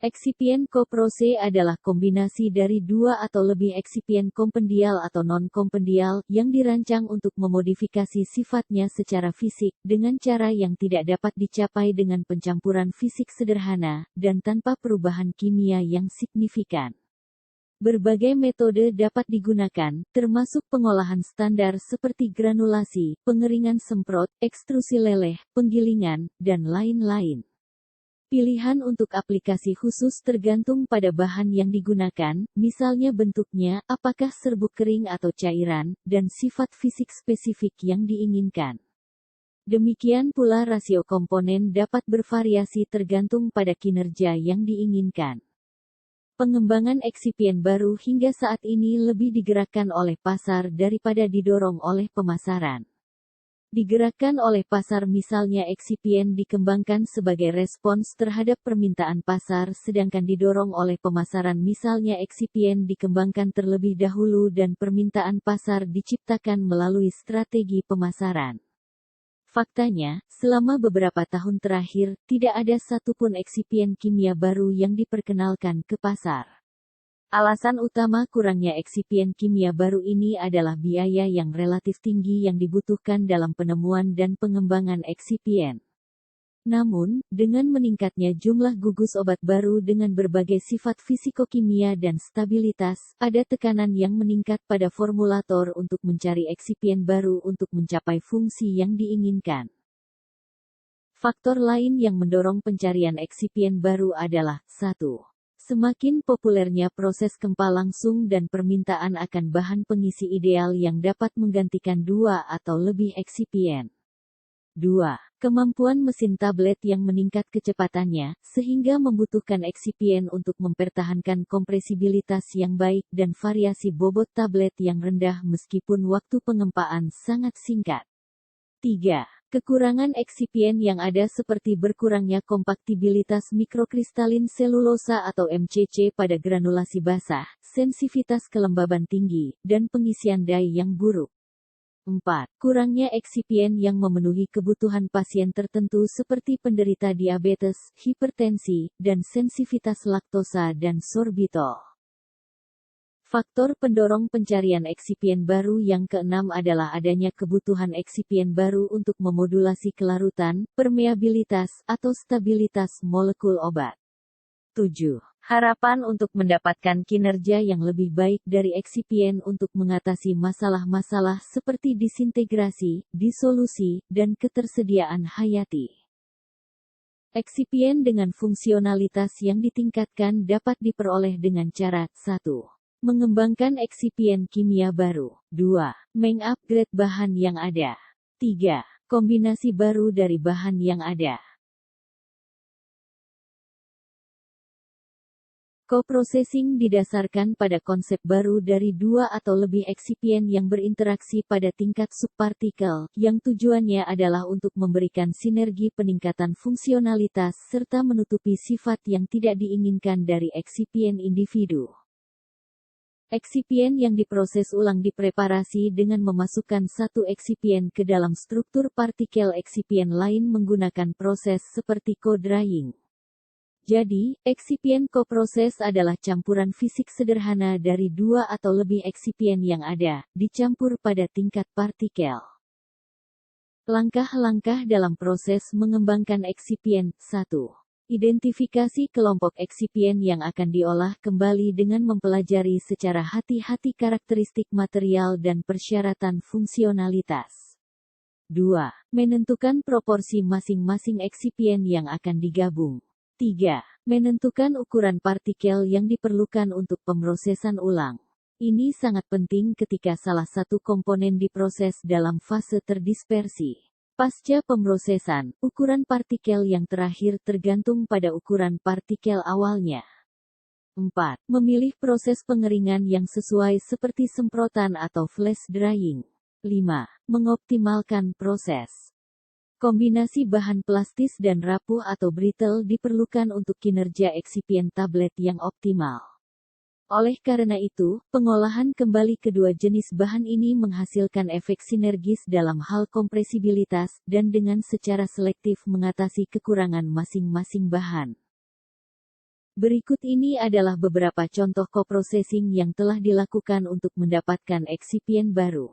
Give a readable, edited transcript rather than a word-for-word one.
Eksipien koprose adalah kombinasi dari dua atau lebih eksipien kompendial atau non-kompendial yang dirancang untuk memodifikasi sifatnya secara fisik dengan cara yang tidak dapat dicapai dengan pencampuran fisik sederhana dan tanpa perubahan kimia yang signifikan. Berbagai metode dapat digunakan, termasuk pengolahan standar seperti granulasi, pengeringan semprot, ekstrusi leleh, penggilingan, dan lain-lain. Pilihan untuk aplikasi khusus tergantung pada bahan yang digunakan, misalnya bentuknya, apakah serbuk kering atau cairan, dan sifat fisik spesifik yang diinginkan. Demikian pula rasio komponen dapat bervariasi tergantung pada kinerja yang diinginkan. Pengembangan eksipien baru hingga saat ini lebih digerakkan oleh pasar daripada didorong oleh pemasaran. Digerakkan oleh pasar, misalnya eksipien dikembangkan sebagai respons terhadap permintaan pasar, sedangkan didorong oleh pemasaran, misalnya eksipien dikembangkan terlebih dahulu dan permintaan pasar diciptakan melalui strategi pemasaran. Faktanya, selama beberapa tahun terakhir, tidak ada satupun eksipien kimia baru yang diperkenalkan ke pasar. Alasan utama kurangnya eksipien kimia baru ini adalah biaya yang relatif tinggi yang dibutuhkan dalam penemuan dan pengembangan eksipien. Namun, dengan meningkatnya jumlah gugus obat baru dengan berbagai sifat fisikokimia dan stabilitas, ada tekanan yang meningkat pada formulator untuk mencari eksipien baru untuk mencapai fungsi yang diinginkan. Faktor lain yang mendorong pencarian eksipien baru adalah 1. Semakin populernya proses kempa langsung dan permintaan akan bahan pengisi ideal yang dapat menggantikan dua atau lebih eksipien. 2. Kemampuan mesin tablet yang meningkat kecepatannya, sehingga membutuhkan eksipien untuk mempertahankan kompresibilitas yang baik dan variasi bobot tablet yang rendah meskipun waktu pengempaan sangat singkat. 3. Kekurangan eksipien yang ada seperti berkurangnya kompaktibilitas mikrokristalin selulosa atau MCC pada granulasi basah, sensitivitas kelembaban tinggi, dan pengisian dye yang buruk. 4. Kurangnya eksipien yang memenuhi kebutuhan pasien tertentu seperti penderita diabetes, hipertensi, dan sensitivitas laktosa dan sorbitol. Faktor pendorong pencarian eksipien baru yang keenam adalah adanya kebutuhan eksipien baru untuk memodulasi kelarutan, permeabilitas, atau stabilitas molekul obat. 7. Harapan untuk mendapatkan kinerja yang lebih baik dari eksipien untuk mengatasi masalah-masalah seperti disintegrasi, disolusi, dan ketersediaan hayati. Eksipien dengan fungsionalitas yang ditingkatkan dapat diperoleh dengan cara 1. Mengembangkan eksipien kimia baru. 2. Mengupgrade bahan yang ada. 3. Kombinasi baru dari bahan yang ada. Coprocessing didasarkan pada konsep baru dari dua atau lebih eksipien yang berinteraksi pada tingkat subpartikel, yang tujuannya adalah untuk memberikan sinergi peningkatan fungsionalitas serta menutupi sifat yang tidak diinginkan dari eksipien individu. Eksipien yang diproses ulang dipreparasi dengan memasukkan satu eksipien ke dalam struktur partikel eksipien lain menggunakan proses seperti co-drying. Jadi, eksipien koproses adalah campuran fisik sederhana dari dua atau lebih eksipien yang ada, dicampur pada tingkat partikel. Langkah-langkah dalam proses mengembangkan eksipien. 1. Identifikasi kelompok eksipien yang akan diolah kembali dengan mempelajari secara hati-hati karakteristik material dan persyaratan fungsionalitas. 2. Menentukan proporsi masing-masing eksipien yang akan digabung. 3. Menentukan ukuran partikel yang diperlukan untuk pemrosesan ulang. Ini sangat penting ketika salah satu komponen diproses dalam fase terdispersi. Pasca pemrosesan, ukuran partikel yang terakhir tergantung pada ukuran partikel awalnya. 4. Memilih proses pengeringan yang sesuai seperti semprotan atau flash drying. 5. Mengoptimalkan proses. Kombinasi bahan plastis dan rapuh atau brittle diperlukan untuk kinerja eksipien tablet yang optimal. Oleh karena itu, pengolahan kembali kedua jenis bahan ini menghasilkan efek sinergis dalam hal kompresibilitas, dan dengan secara selektif mengatasi kekurangan masing-masing bahan. Berikut ini adalah beberapa contoh coprocessing yang telah dilakukan untuk mendapatkan eksipien baru.